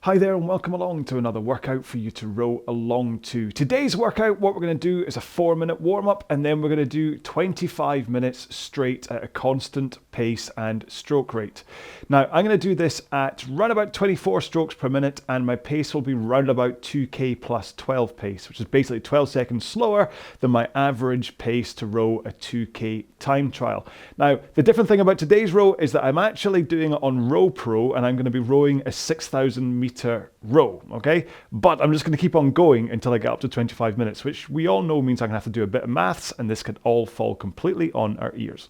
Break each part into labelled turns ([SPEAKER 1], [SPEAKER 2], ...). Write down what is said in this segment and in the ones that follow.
[SPEAKER 1] Hi there and welcome along to another workout for you to row along to. Today's workout, what we're going to do is a 4-minute warm-up and then we're going to do 25 minutes straight at a constant pace and stroke rate. Now I'm going to do this at round about 24 strokes per minute and my pace will be round about 2k plus 12 pace, which is basically 12 seconds slower than my average pace to row a 2k time trial. Now the different thing about today's row is that I'm actually doing it on RowPro and I'm going to be rowing a 6,000 meter row, okay? But I'm just going to keep on going until I get up to 25 minutes, which we all know means I'm going to have to do a bit of maths, and this could all fall completely on our ears.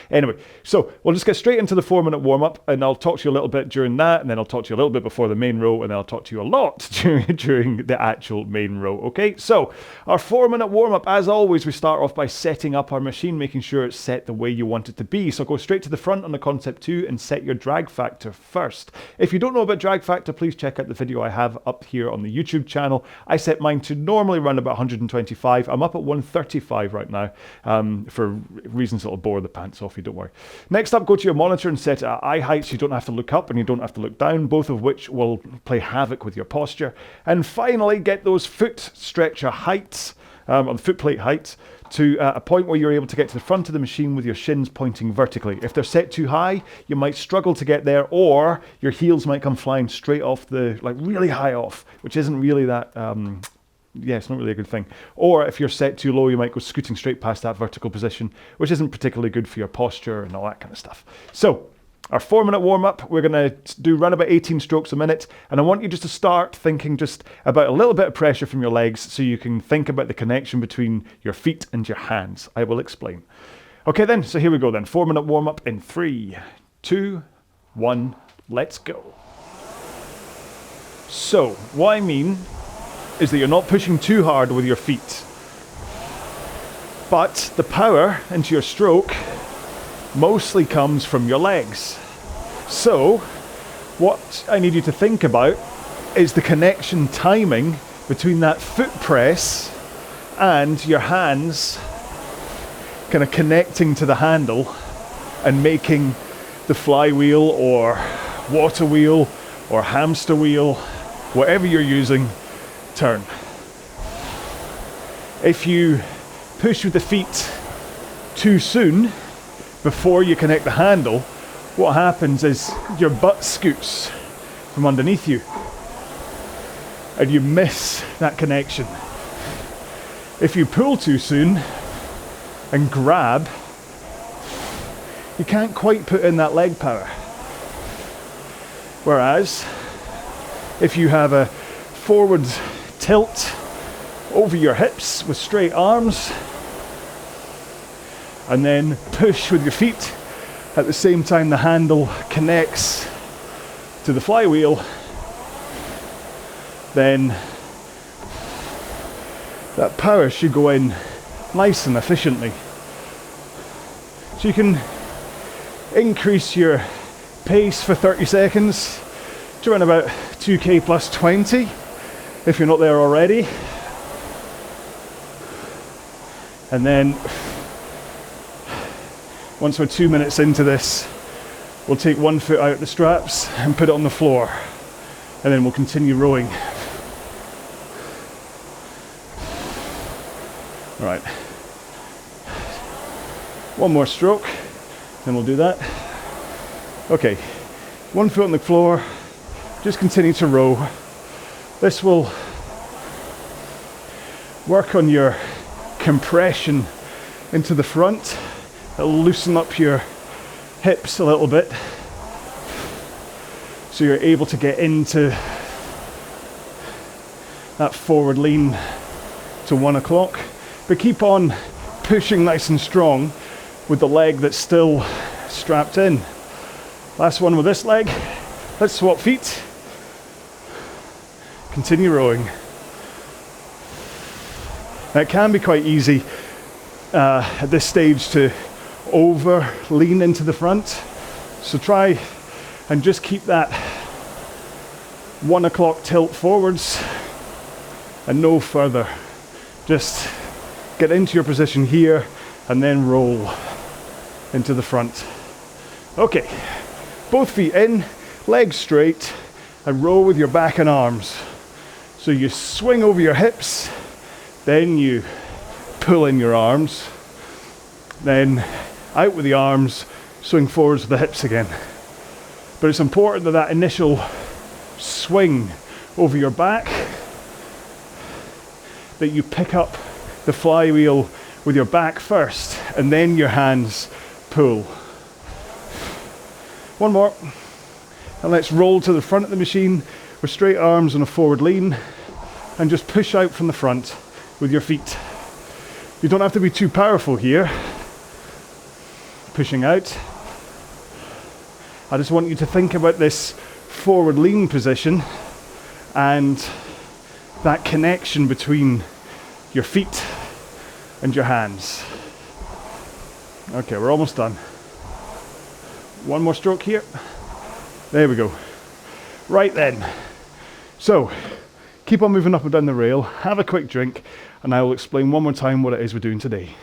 [SPEAKER 1] Anyway, so we'll just get straight into the 4-minute warm-up, and I'll talk to you a little bit during that, and then I'll talk to you a little bit before the main row, and then I'll talk to you a lot during the actual main row, okay? So, our 4-minute warm-up, as always, we start off by setting up our machine, making sure it's set the way you want it to be. So go straight to the front on the Concept 2 and set your drag factor first. If you don't know about drag factor, please check out the video I have up here on the YouTube channel. I set mine to normally run about 125. I'm up at 135 right now for reasons that'll bore the pants off you, don't worry. Next up, go to your monitor and set it at eye height so you don't have to look up and you don't have to look down, both of which will play havoc with your posture. And finally, get those foot stretcher heights, on foot plate heights, to a point where you're able to get to the front of the machine with your shins pointing vertically. If they're set too high, you might struggle to get there, or your heels might come flying straight off the, like really high off, which isn't really that, yeah, it's not really a good thing. Or if you're set too low, you might go scooting straight past that vertical position, which isn't particularly good for your posture and all that kind of stuff. So, our 4-minute warm-up, we're going to do around about 18 strokes a minute, and I want you just to start thinking just about a little bit of pressure from your legs so you can think about the connection between your feet and your hands. I will explain. Okay then, so here we go then. 4-minute warm-up in 3, 2, 1, let's go. So, what I mean is that you're not pushing too hard with your feet, but the power into your stroke mostly comes from your legs. So, what I need you to think about is the connection timing between that foot press and your hands kind of connecting to the handle and making the flywheel or water wheel or hamster wheel, whatever you're using, turn. If you push with the feet too soon, before you connect the handle, what happens is your butt scoots from underneath you and you miss that connection. If you pull too soon and grab, you can't quite put in that leg power. Whereas if you have a forward tilt over your hips with straight arms and then push with your feet at the same time the handle connects to the flywheel, then that power should go in nice and efficiently. So you can increase your pace for 30 seconds to around about 2k plus 20 if you're not there already. And then once we're 2 minutes into this, we'll take one foot out the straps and put it on the floor, and then we'll continue rowing. All right, one more stroke, then we'll do that. Okay, one foot on the floor, just continue to row. This will work on your compression into the front. It'll loosen up your hips a little bit so you're able to get into that forward lean to 1 o'clock, but keep on pushing nice and strong with the leg that's still strapped in. Last one with this leg. Let's swap feet. Continue rowing. Now it can be quite easy at this stage to over lean into the front, so try and just keep that 1 o'clock tilt forwards and no further. Just get into your position here and then roll into the front. Okay, both feet in, legs straight, and row with your back and arms. So you swing over your hips, then you pull in your arms, then out with the arms, swing forwards with the hips again. But it's important that that initial swing over your back, that you pick up the flywheel with your back first, and then your hands pull. One more. And let's roll to the front of the machine with straight arms and a forward lean, and just push out from the front with your feet. You don't have to be too powerful here. Pushing out. I just want you to think about this forward lean position and that connection between your feet and your hands. Okay, we're almost done. One more stroke here. There we go. Right then. So, keep on moving up and down the rail, have a quick drink, and I will explain one more time what it is we're doing today.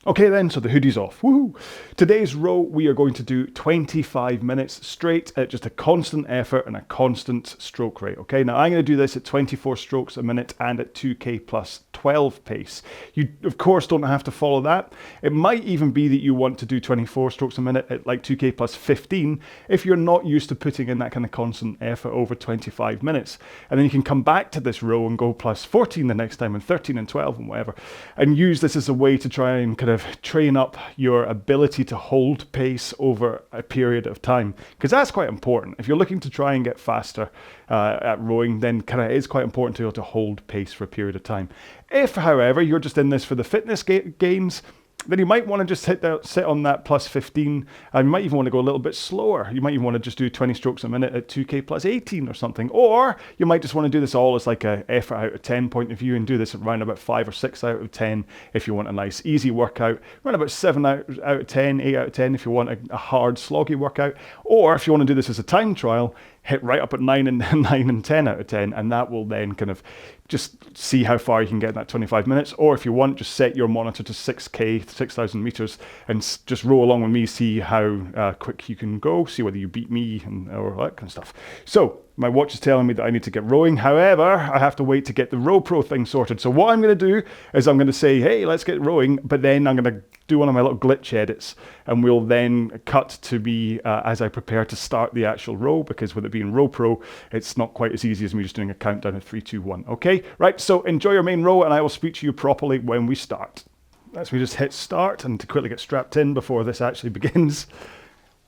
[SPEAKER 1] Okay then, so the hoodie's off. Woohoo! Today's row, we are going to do 25 minutes straight at just a constant effort and a constant stroke rate. Okay, now I'm going to do this at 24 strokes a minute and at 2k plus 12 pace. You, of course, don't have to follow that. It might even be that you want to do 24 strokes a minute at like 2k plus 15 if you're not used to putting in that kind of constant effort over 25 minutes. And then you can come back to this row and go plus 14 the next time and 13 and 12 and whatever, and use this as a way to try and kind of train up your ability to hold pace over a period of time, because that's quite important. If you're looking to try and get faster at rowing, then kind of is quite important to be able to hold pace for a period of time. If, however, you're just in this for the fitness gains, then you might want to just sit on that plus 15, and you might even want to go a little bit slower. You might even want to just do 20 strokes a minute at 2k plus 18 or something. Or you might just want to do this all as like a effort out of 10 point of view and do this at around about 5 or 6 out of 10 if you want a nice easy workout. Around about 7 out of 10, 8 out of 10 if you want a hard sloggy workout. Or if you want to do this as a time trial, hit right up at 9 and 9 and 10 out of 10, and that will then kind of just see how far you can get in that 25 minutes. Or if you want, just set your monitor to 6k, 6,000 meters, and just row along with me, see how quick you can go, see whether you beat me and or that kind of stuff. So my watch is telling me that I need to get rowing. However, I have to wait to get the RowPro thing sorted. So what I'm going to do is I'm going to say, hey, let's get rowing, but then I'm going to do one of my little glitch edits, and we'll then cut to be as I prepare to start the actual row, because with it being RowPro, it's not quite as easy as me just doing a countdown of 3, 2, 1. Okay, right, so enjoy your main row, and I will speak to you properly when we start. Let's me just hit start and to quickly get strapped in before this actually begins.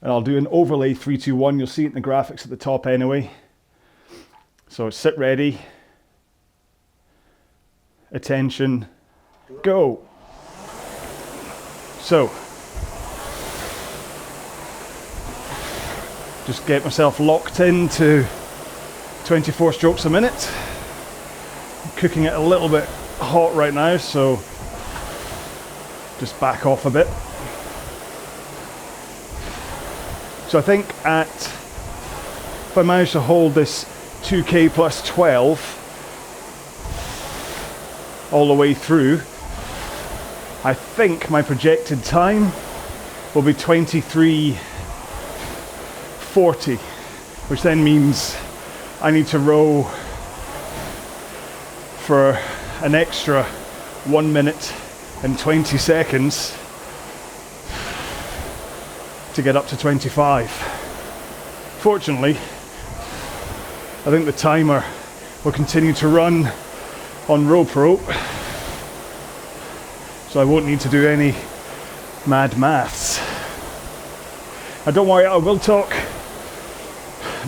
[SPEAKER 1] And I'll do an overlay 3, 2, 1. You'll see it in the graphics at the top anyway. So sit ready, attention, go. So, just get myself locked into 24 strokes a minute. I'm cooking it a little bit hot right now, so just back off a bit. So I think if I manage to hold this 2k plus 12 all the way through, I think my projected time will be 23:40, which then means I need to row for an extra 1 minute and 20 seconds to get up to 25. Fortunately, I think the timer will continue to run on RowPro, so I won't need to do any mad maths. And don't worry, I will talk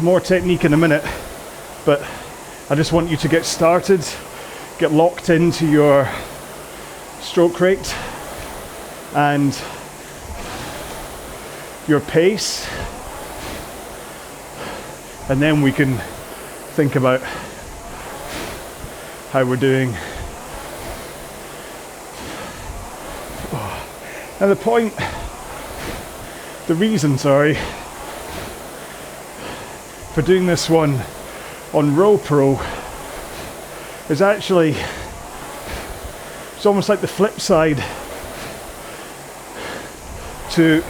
[SPEAKER 1] more technique in a minute, but I just want you to get started, get locked into your stroke rate and your pace, and then we can think about how we're doing. Now the reason for doing this one on RowPro is actually, it's almost like the flip side to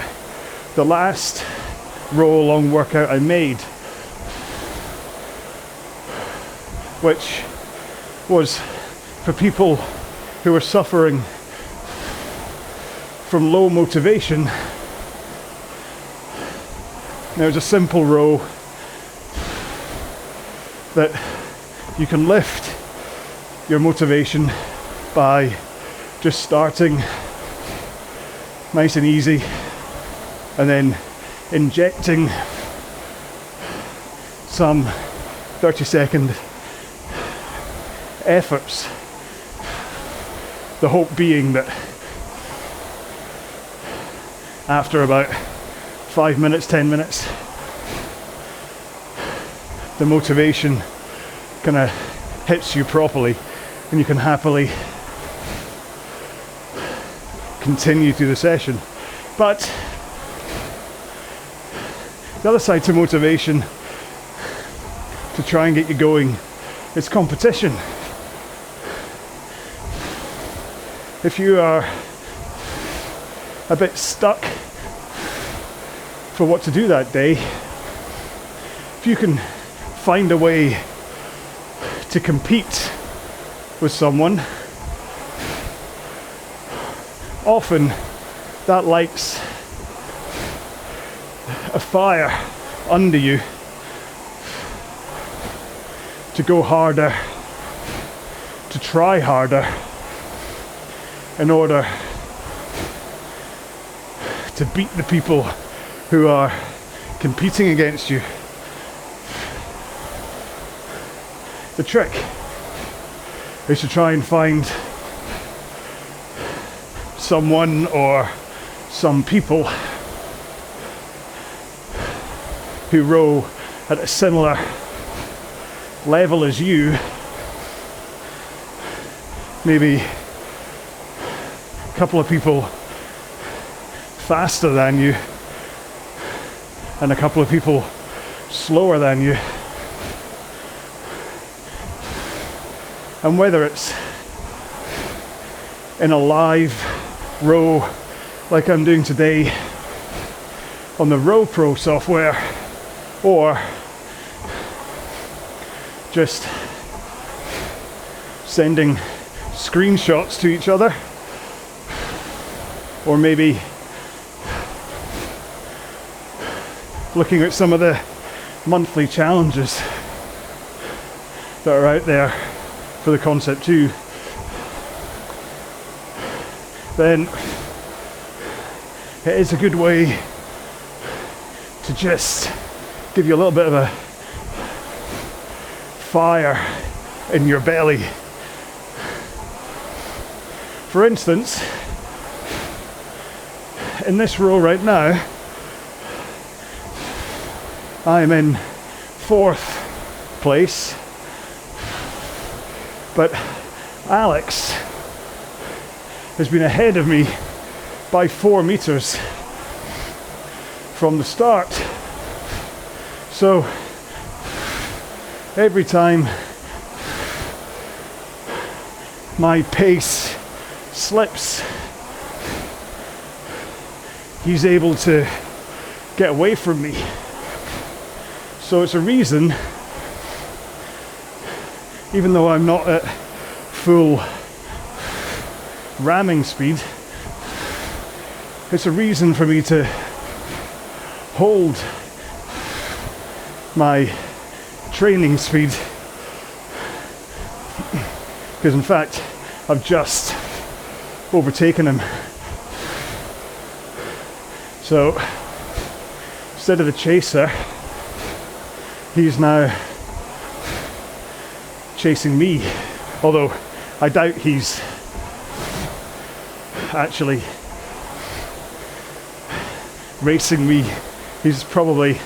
[SPEAKER 1] the last RowAlong workout I made. which was for people who were suffering from low motivation. Now it's a simple row that you can lift your motivation by just starting nice and easy and then injecting some 30-second efforts. The hope being that after about 5 minutes, 10 minutes, the motivation kind of hits you properly and you can happily continue through the session. But the other side to motivation, to try and get you going, is competition. If you are a bit stuck for what to do that day, if you can find a way to compete with someone, often that lights a fire under you to go harder, to try harder, in order to beat the people who are competing against you. The trick is to try and find someone or some people who row at a similar level as you, maybe a couple of people faster than you and a couple of people slower than you. And whether it's in a live row like I'm doing today on the RowPro software, or just sending screenshots to each other, or maybe looking at some of the monthly challenges that are out there for the Concept 2, then it is a good way to just give you a little bit of a fire in your belly. For instance, in this row right now, I'm in 4th place, but Alex has been ahead of me by 4 meters from the start. So every time my pace slips, he's able to get away from me. So it's a reason, even though I'm not at full ramming speed, it's a reason for me to hold my training speed, because in fact I've just overtaken him. So instead of the chaser, he's now chasing me, although I doubt he's actually racing me. He's probably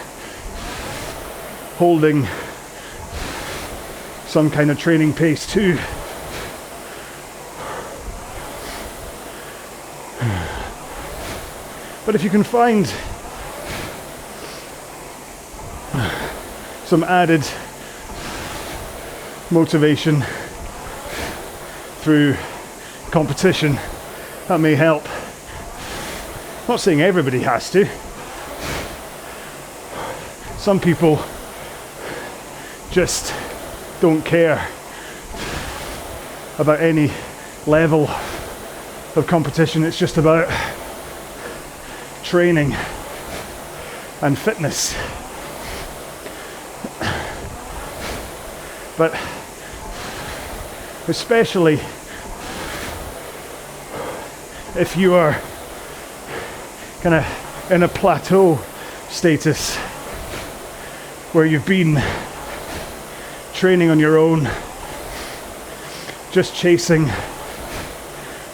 [SPEAKER 1] holding some kind of training pace too. But if you can find some added motivation through competition, that may help. I'm not saying everybody has to. Some people just don't care about any level of competition. It's just about training and fitness. But especially if you are kind of in a plateau status where you've been training on your own, just chasing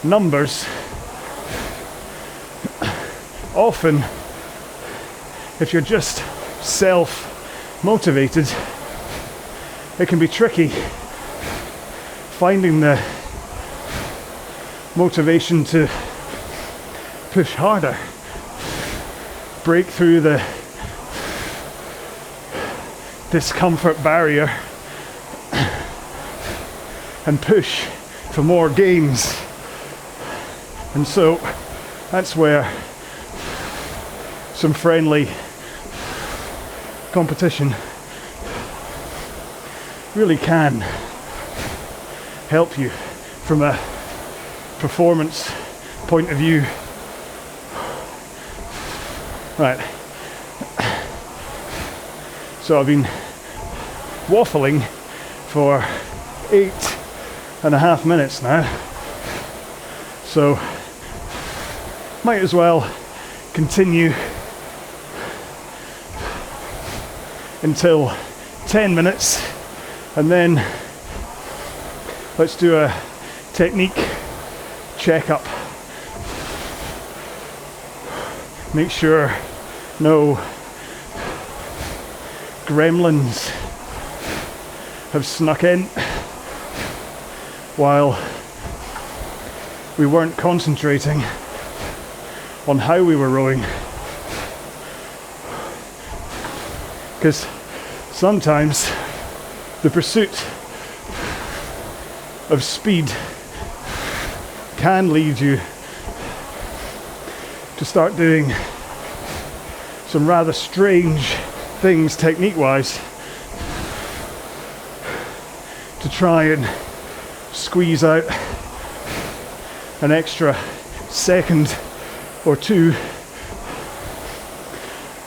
[SPEAKER 1] numbers, often if you're just self-motivated, it can be tricky finding the motivation to push harder, break through the discomfort barrier and push for more gains. And so that's where some friendly competition really can help you from a performance point of view. Right, so I've been waffling for 8.5 minutes now, so might as well continue until 10 minutes, and then let's do a technique checkup. Make sure no gremlins have snuck in while we weren't concentrating on how we were rowing. Because sometimes the pursuit of speed can lead you to start doing some rather strange things technique-wise to try and squeeze out an extra second or two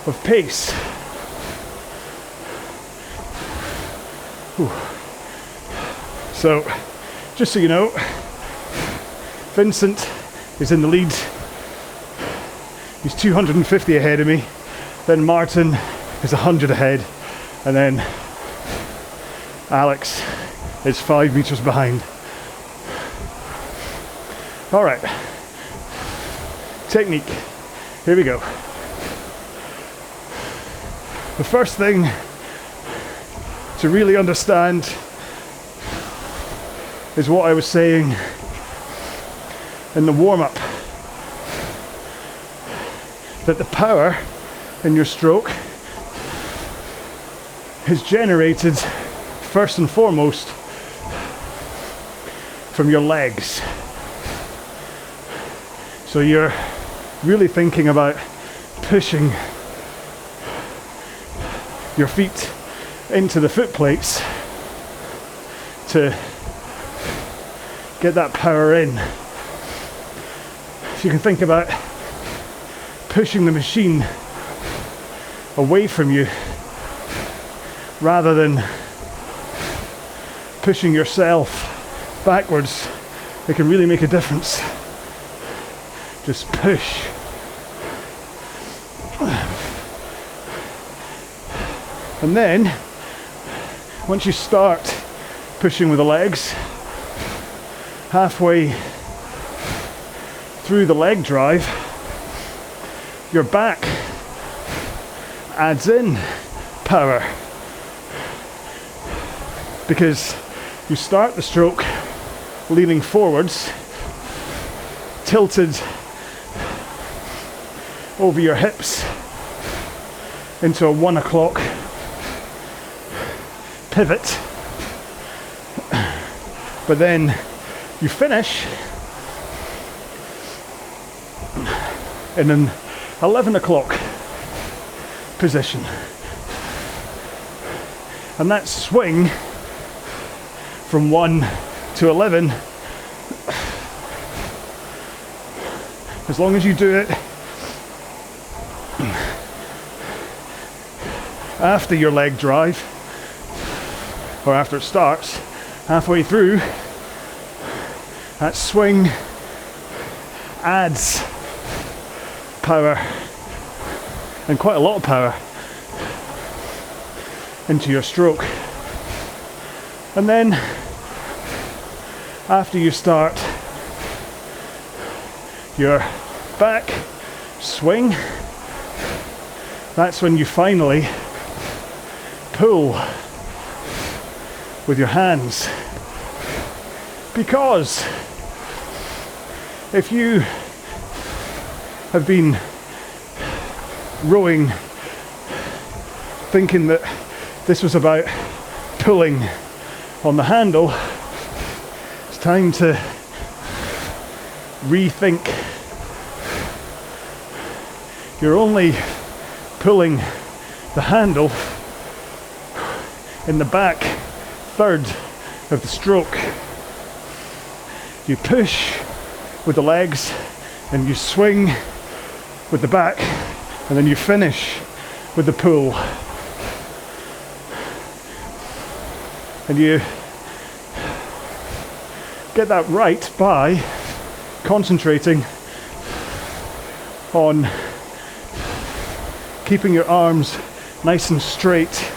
[SPEAKER 1] of pace. Whew. So, just so you know, Vincent is in the lead. He's 250 ahead of me. Then Martin is 100 ahead. And then Alex is 5 meters behind. All right. Technique. Here we go. The first thing to really understand is what I was saying in the warm-up, that the power in your stroke is generated first and foremost from your legs. So you're really thinking about pushing your feet into the foot plates to get that power in. If you can think about pushing the machine away from you rather than pushing yourself backwards, it can really make a difference. Just push. And then, once you start pushing with the legs, halfway through the leg drive, your back adds in power, because you start the stroke leaning forwards, tilted over your hips into a 1 o'clock pivot, but then you finish in an 11 o'clock position, and that swing from 1 to 11. As long as you do it after your leg drive, or after it starts, halfway through, that swing adds power, and quite a lot of power, into your stroke. And then after you start your back swing, that's when you finally pull with your hands. Because if you have been rowing thinking that this was about pulling on the handle, it's time to rethink. You're only pulling the handle in the back third of the stroke. You push with the legs and you swing with the back, and then you finish with the pull. And you get that right by concentrating on keeping your arms nice and straight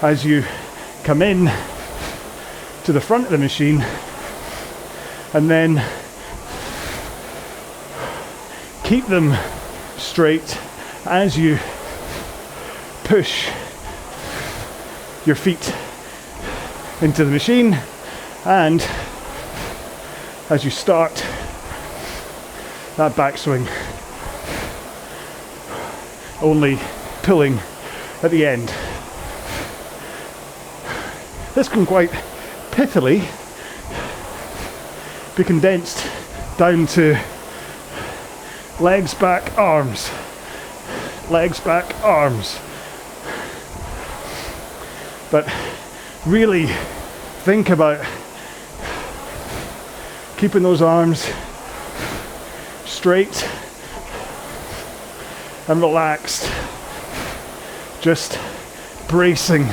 [SPEAKER 1] as you come in to the front of the machine, and then keep them straight as you push your feet into the machine, and as you start that backswing, only pulling at the end. This can quite pithily be condensed down to legs, back, arms, legs, back, arms. But really think about keeping those arms straight and relaxed, just bracing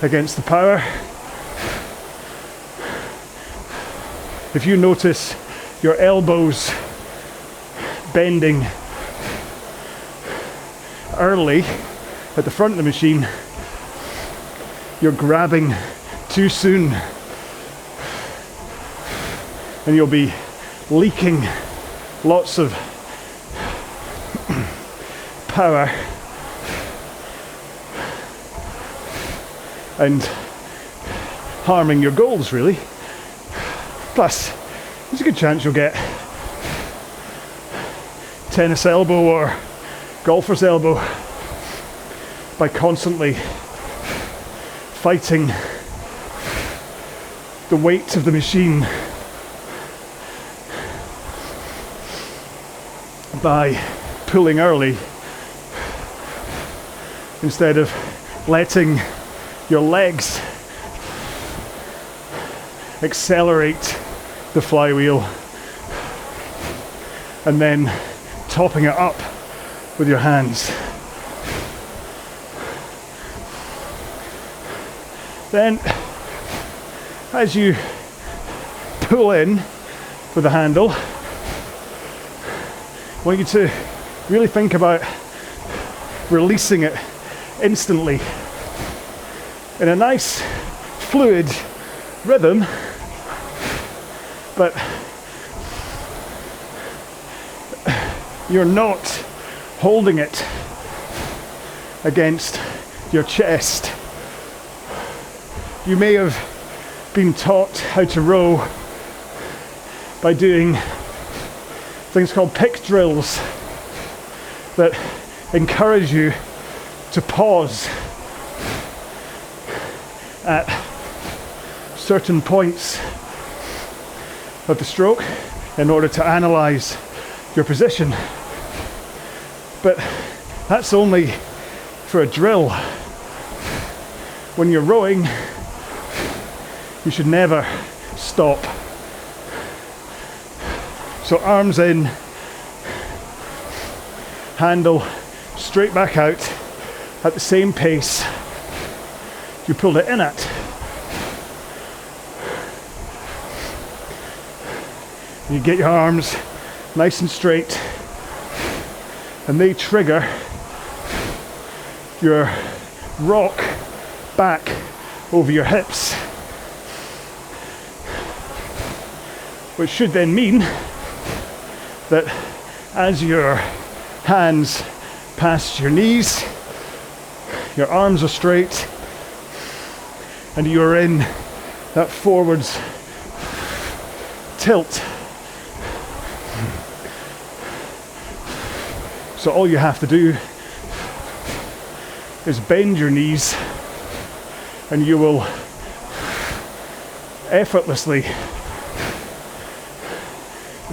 [SPEAKER 1] against the power. If you notice your elbows bending early at the front of the machine, you're grabbing too soon, and you'll be leaking lots of power and harming your goals, really. Plus, there's a good chance you'll get tennis elbow or golfer's elbow by constantly fighting the weight of the machine by pulling early instead of letting your legs accelerate the flywheel and then topping it up with your hands. Then, as you pull in with the handle, I want you to really think about releasing it instantly in a nice fluid rhythm, but you're not holding it against your chest. You may have been taught how to row by doing things called pick drills that encourage you to pause at certain points of the stroke in order to analyze your position. But that's only for a drill. when you're rowing, you should never stop. So arms in, handle straight back out at the same pace you pulled it in at. You get your arms nice and straight, and they trigger your rock back over your hips, which should then mean that as your hands pass your knees, your arms are straight, and you're in that forwards tilt. So all you have to do is bend your knees, and you will effortlessly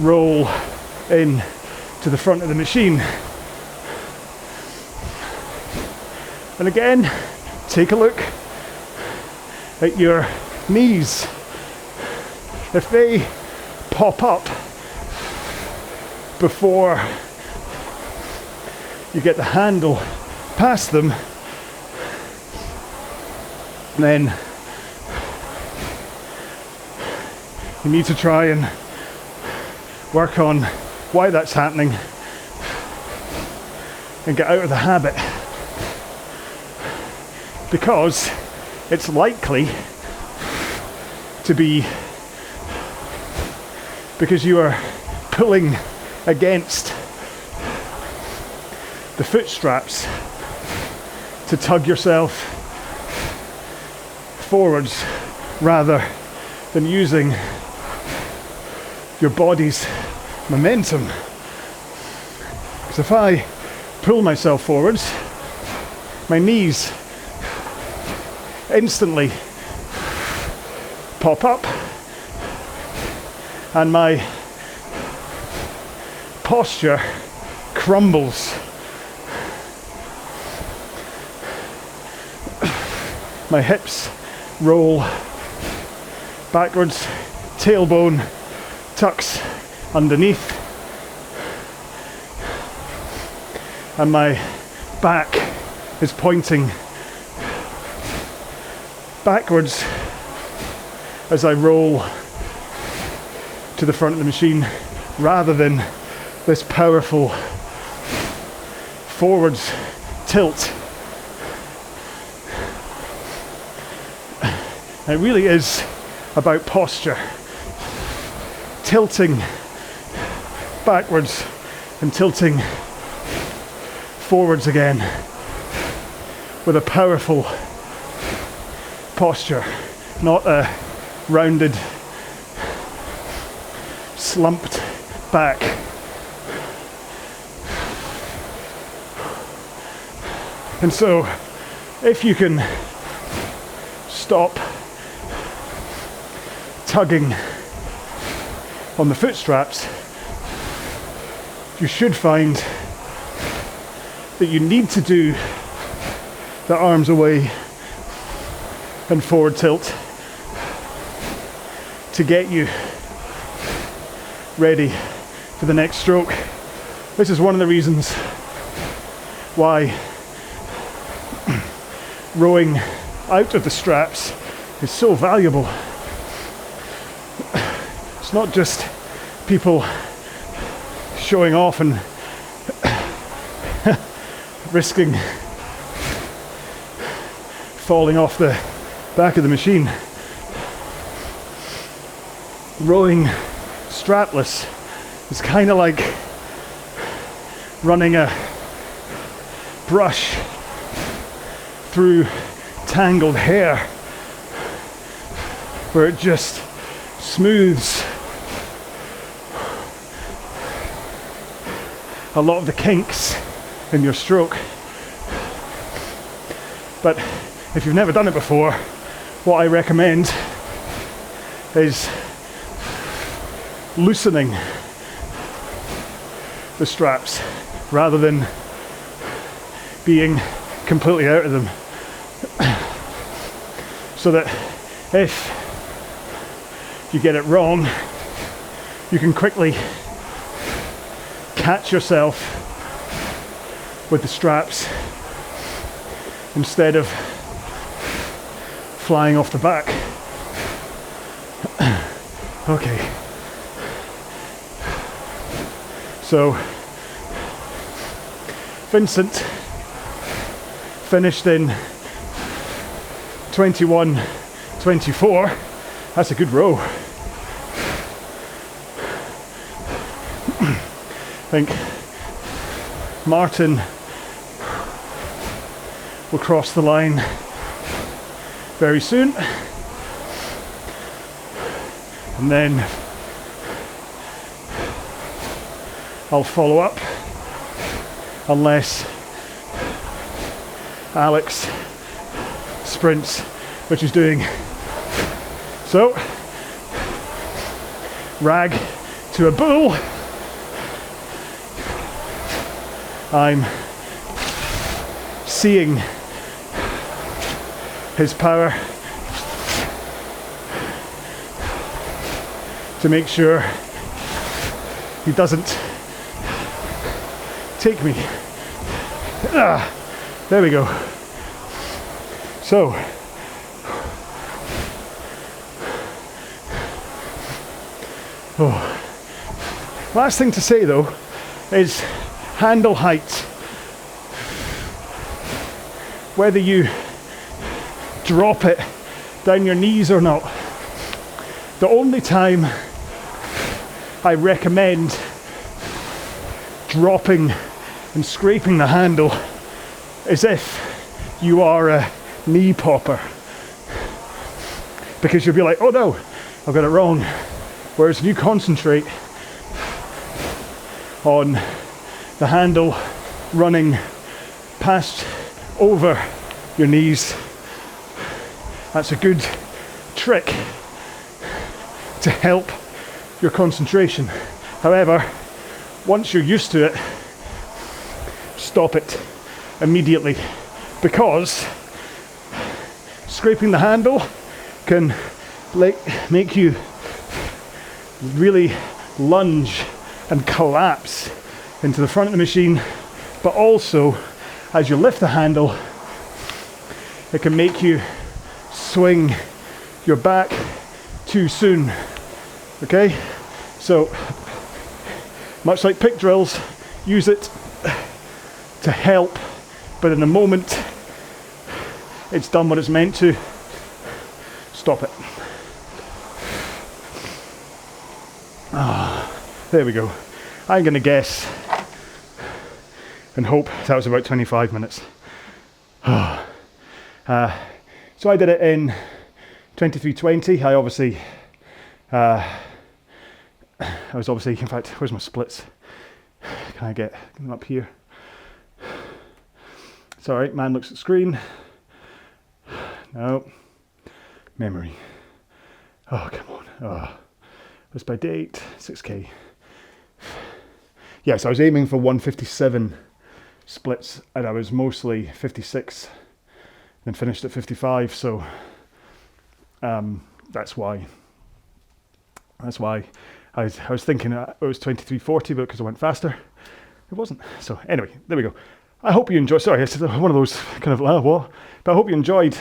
[SPEAKER 1] roll in to the front of the machine. And again, take a look at your knees. If they pop up before you get the handle past them, then you need to try and work on why that's happening and get out of the habit, because it's likely to be because you are pulling against the foot straps to tug yourself forwards rather than using your body's momentum. Because if I pull myself forwards, my knees instantly pop up and my posture crumbles. My hips roll backwards, tailbone tucks underneath, and my back is pointing backwards as I roll to the front of the machine, rather than this powerful forwards tilt. It really is about posture, tilting backwards and tilting forwards again with a powerful posture, not a rounded, slumped back. And so, if you can stop tugging on the foot straps, you should find that you need to do the arms away and forward tilt to get you ready for the next stroke. This is one of the reasons why rowing out of the straps is so valuable. It's not just people showing off and risking falling off the back of the machine. Rowing strapless is kind of like running a brush through tangled hair, where it just smooths a lot of the kinks in your stroke. But if you've never done it before, what I recommend is loosening the straps rather than being completely out of them. so that if you get it wrong, you can quickly catch yourself with the straps instead of flying off the back. Okay. So, Vincent finished in 21:24. That's a good row. I think Martin will cross the line very soon. And then I'll follow up, unless Alex sprints, which he's doing. So, rag to a bull. I'm seeing his power to make sure he doesn't take me. There we go. So, last thing to say though is handle height. Whether you drop it down your knees or not, the only time I recommend dropping and scraping the handle is if you are a knee popper, because you'll be like, oh no, I've got it wrong. Whereas if you concentrate on the handle running past over your knees, that's a good trick to help your concentration. However, once you're used to it, stop it immediately, because scraping the handle can make you really lunge and collapse into the front of the machine, but also as you lift the handle, it can make you swing your back too soon. Okay, so much like pick drills, use it to help, but in the moment it's done what it's meant to, stop it. There we go. I'm going to guess and hope that was about 25 minutes. So I did it in 23:20. I was obviously, in fact, where's my splits? Can I get them up here? It's all right, man looks at screen. No. Memory. Oh, come on. Oh. That's by date, 6K. Yes, I was aiming for 157 splits, and I was mostly 56, then finished at 55, so that's why I was thinking it was 23:40, but because I went faster, it wasn't. So anyway, there we go. I hope you enjoyed. Sorry, it's one of those kind of what? But I hope you enjoyed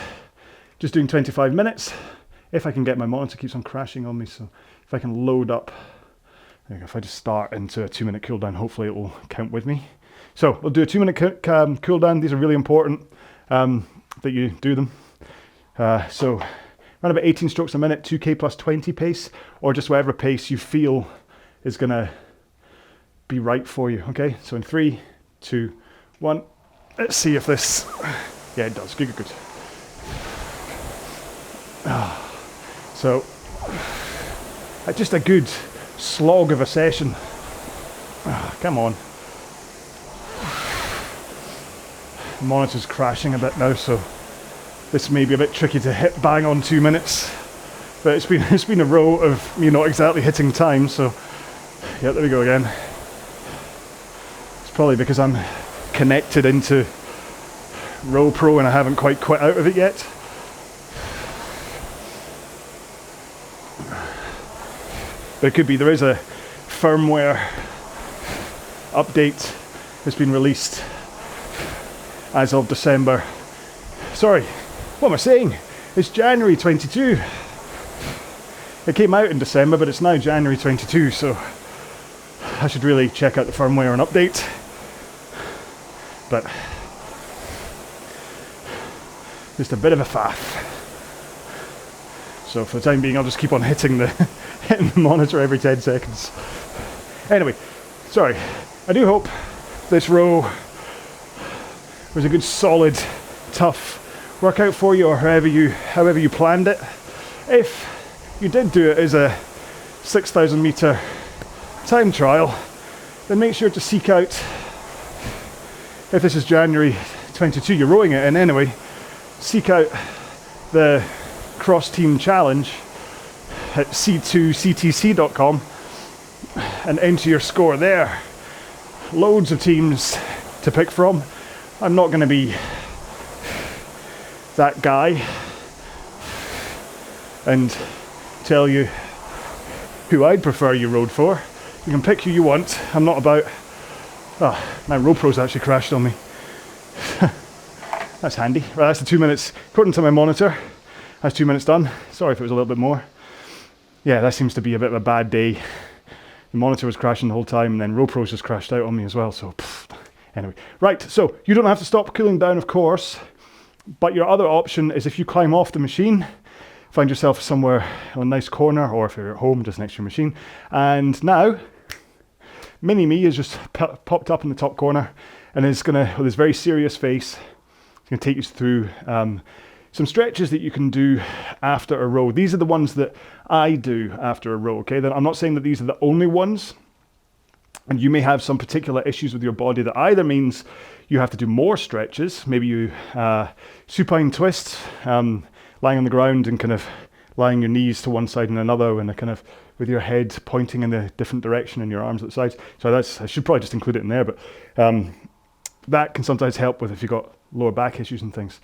[SPEAKER 1] just doing 25 minutes. If I can get, my monitor keeps on crashing on me, so if I can load up, if I just start into a 2-minute cool down, hopefully it will count with me. So we'll do a 2-minute cool down. These are really important that you do them. So around about 18 strokes a minute, 2K plus 20 pace, or just whatever pace you feel is gonna be right for you. Okay, so in 3, 2, 1. Let's see if this, yeah, it does. Good. So just a good slog of a session. Come on. The monitor's crashing a bit now, so this may be a bit tricky to hit bang on 2 minutes. But it's been a row of me not exactly hitting time, so yeah, there we go again. It's probably because I'm connected into RowPro and I haven't quite quit out of it yet. But it could be there is a firmware update that's been released as of December. Sorry, what am I saying? It's January 22. It came out in December, but it's now January 22, so I should really check out the firmware and update. But just a bit of a faff. So for the time being, I'll just keep on hitting the monitor every 10 seconds. Anyway, sorry. I do hope this row was a good, solid, tough workout for you, or however you planned it. If you did do it as a 6,000 meter time trial, then make sure to seek out, if this is January 22, you're rowing it in anyway, seek out the cross team challenge at c2ctc.com and enter your score there. Loads of teams to pick from. I'm not going to be that guy and tell you who I'd prefer you rode for. You can pick who you want. I'm not about... Oh, my RowPro's actually crashed on me. That's handy. Right, that's the 2 minutes. According to my monitor, that's 2 minutes done. Sorry if it was a little bit more. Yeah, that seems to be a bit of a bad day. The monitor was crashing the whole time, and then RowPro's just crashed out on me as well, so anyway. Right, so you don't have to stop cooling down, of course, but your other option is if you climb off the machine, find yourself somewhere in a nice corner, or if you're at home, just next to your machine, and now, Mini-Me has just popped up in the top corner, and is going to, with his very serious face, he's going to take you through some stretches that you can do after a row. These are the ones that I do after a row, okay? I'm not saying that these are the only ones, and you may have some particular issues with your body that either means you have to do more stretches, maybe you supine twists, lying on the ground and kind of lying your knees to one side and another, and a kind of with your head pointing in a different direction and your arms at the sides. So I should probably just include it in there, but that can sometimes help with if you've got lower back issues and things.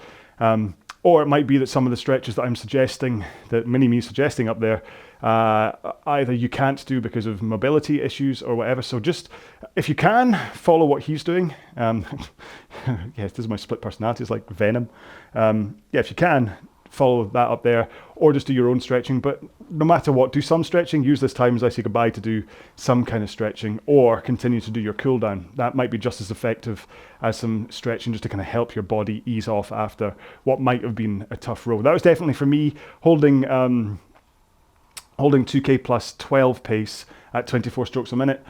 [SPEAKER 1] Or it might be that some of the stretches that I'm suggesting, that Mini-Me is suggesting up there, either you can't do because of mobility issues or whatever. So just, if you can, follow what he's doing. Yes, this is my split personality, it's like Venom. Yeah, if you can, follow that up there, or just do your own stretching. But no matter what, do some stretching, use this time as I say goodbye to do some kind of stretching, or continue to do your cool down. That might be just as effective as some stretching, just to kind of help your body ease off after what might have been a tough row. That was definitely for me, holding 2K plus 12 pace at 24 strokes a minute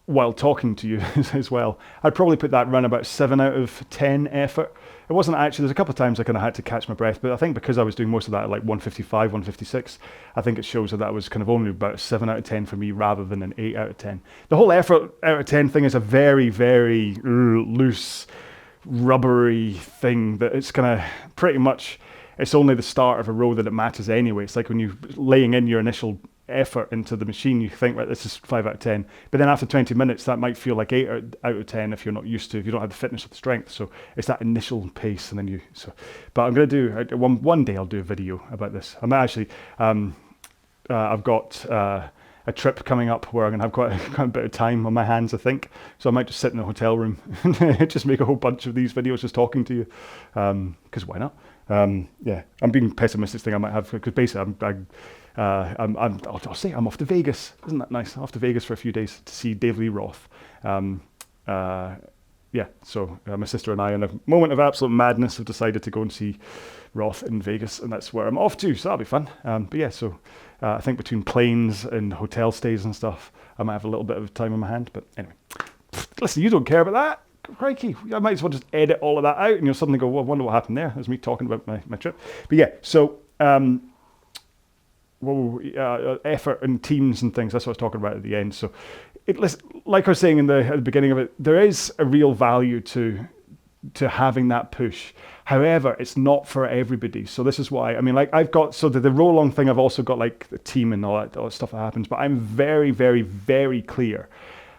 [SPEAKER 1] while talking to you as well. I'd probably put that run about 7 out of 10 effort. It wasn't actually, there's a couple of times I kind of had to catch my breath, but I think because I was doing most of that at like 155, 156, I think it shows that was kind of only about a 7 out of 10 for me rather than an 8 out of 10. The whole effort out of 10 thing is a very, very loose, rubbery thing that it's kind of pretty much, it's only the start of a row that it matters anyway. It's like when you're laying in your initial effort into the machine, you think, right, this is 5 out of 10, but then after 20 minutes that might feel like 8 out of 10 if you're not used to, if you don't have the fitness or the strength. So it's that initial pace, and then but I'm going to do one day I'll do a video about this. I'm actually I've got a trip coming up where I'm going to have quite a bit of time on my hands, I think, so I might just sit in a hotel room and just make a whole bunch of these videos just talking to you, because why not? Yeah, I'm being pessimistic thing I might have, because basically I'll say I'm off to Vegas. Isn't that nice? Off to Vegas for a few days to see Dave Lee Roth. Yeah, so my sister and I, in a moment of absolute madness, have decided to go and see Roth in Vegas, and that's where I'm off to, so that'll be fun. But yeah, so I think between planes and hotel stays and stuff, I might have a little bit of time on my hand. But anyway, listen, you don't care about that. Crikey, I might as well just edit all of that out, and you'll suddenly go, well, I wonder what happened there. There's me talking about my trip. But yeah, so effort and teams and things, that's what I was talking about at the end. So like I was saying at the beginning of it, there is a real value to having that push. However, it's not for everybody. So this is why, I mean, like I've got, so the RowAlong thing, I've also got like the team and all that stuff that happens, but I'm very, very, very clear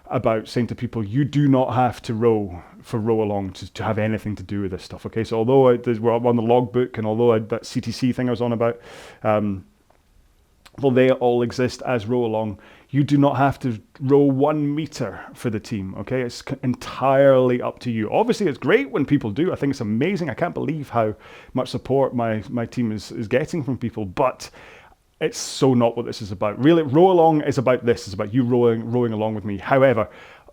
[SPEAKER 1] about saying to people, you do not have to row for RowAlong to have anything to do with this stuff, okay? So although we're on the logbook, and although that CTC thing I was on about, well, they all exist as row along. You do not have to row 1 meter for the team, okay? It's entirely up to you. Obviously, it's great when people do. I think it's amazing. I can't believe how much support my team is getting from people, but it's so not what this is about. Really, row along is about this. It's about you rowing along with me. However,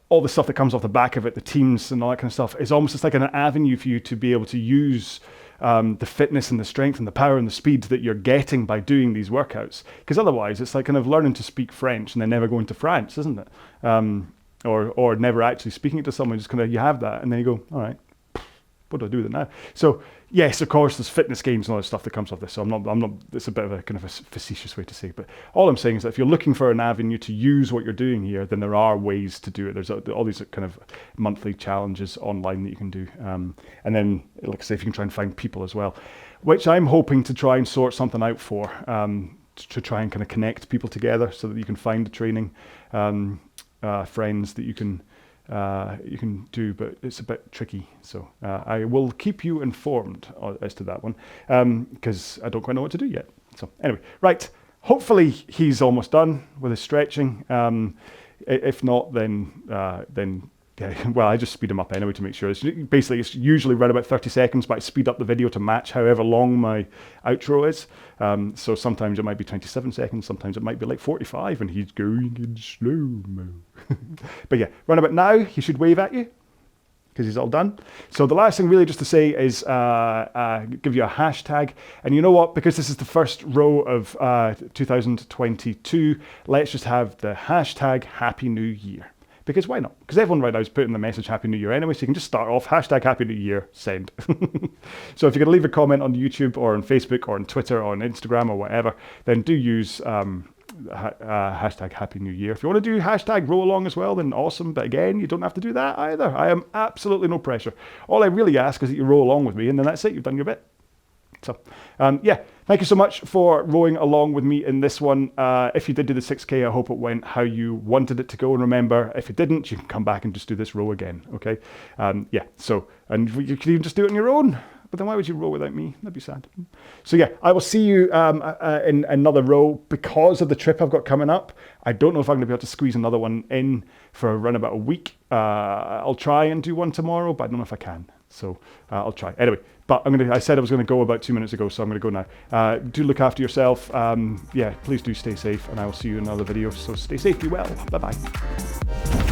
[SPEAKER 1] all the stuff that comes off the back of it, the teams and all that kind of stuff, is almost just like an avenue for you to be able to use the fitness and the strength and the power and the speed that you're getting by doing these workouts. Because otherwise, it's like kind of learning to speak French and then never going to France, isn't it? Or never actually speaking it to someone. Just kind of, you have that, and then you go, all right, what do I do with it now? So yes, of course, there's fitness games and all that stuff that comes off this. So I'm not. It's a bit of a kind of a facetious way to say it, but all I'm saying is that if you're looking for an avenue to use what you're doing here, then there are ways to do it. There's all these kind of monthly challenges online that you can do, and then, like I say, if you can try and find people as well, which I'm hoping to try and sort something out for, to try and kind of connect people together so that you can find training friends that you can do, but it's a bit tricky. So I will keep you informed as to that one, because I don't quite know what to do yet. So anyway, right. Hopefully he's almost done with his stretching. If not, then yeah, well, I just speed him up anyway to make sure. It's usually around about 30 seconds, but I speed up the video to match however long my outro is. So sometimes it might be 27 seconds, sometimes it might be like 45, and he's going in slow-mo. But yeah, round about now, he should wave at you, because he's all done. So the last thing really just to say is give you a hashtag. And you know what? Because this is the first row of 2022, let's just have the hashtag Happy New Year. Because why not? Because everyone right now is putting the message Happy New Year anyway, so you can just start off, hashtag Happy New Year, send. So if you're going to leave a comment on YouTube or on Facebook or on Twitter or on Instagram or whatever, then do use hashtag Happy New Year. If you want to do hashtag row along as well, then awesome. But again, you don't have to do that either. I am absolutely no pressure. All I really ask is that you row along with me, and then that's it. You've done your bit. So, yeah, thank you so much for rowing along with me in this one. If you did do the 6K, I hope it went how you wanted it to go. And remember, if it didn't, you can come back and just do this row again, okay? Yeah, so, and you can even just do it on your own. But then why would you row without me? That'd be sad. So yeah, I will see you in another row because of the trip I've got coming up. I don't know if I'm going to be able to squeeze another one in for around about a week. I'll try and do one tomorrow, but I don't know if I can. So I'll try. Anyway, but I said I was going to go about 2 minutes ago, so I'm going to go now. Do look after yourself. Yeah, please do stay safe, and I will see you in another video. So stay safe, be well. Bye-bye.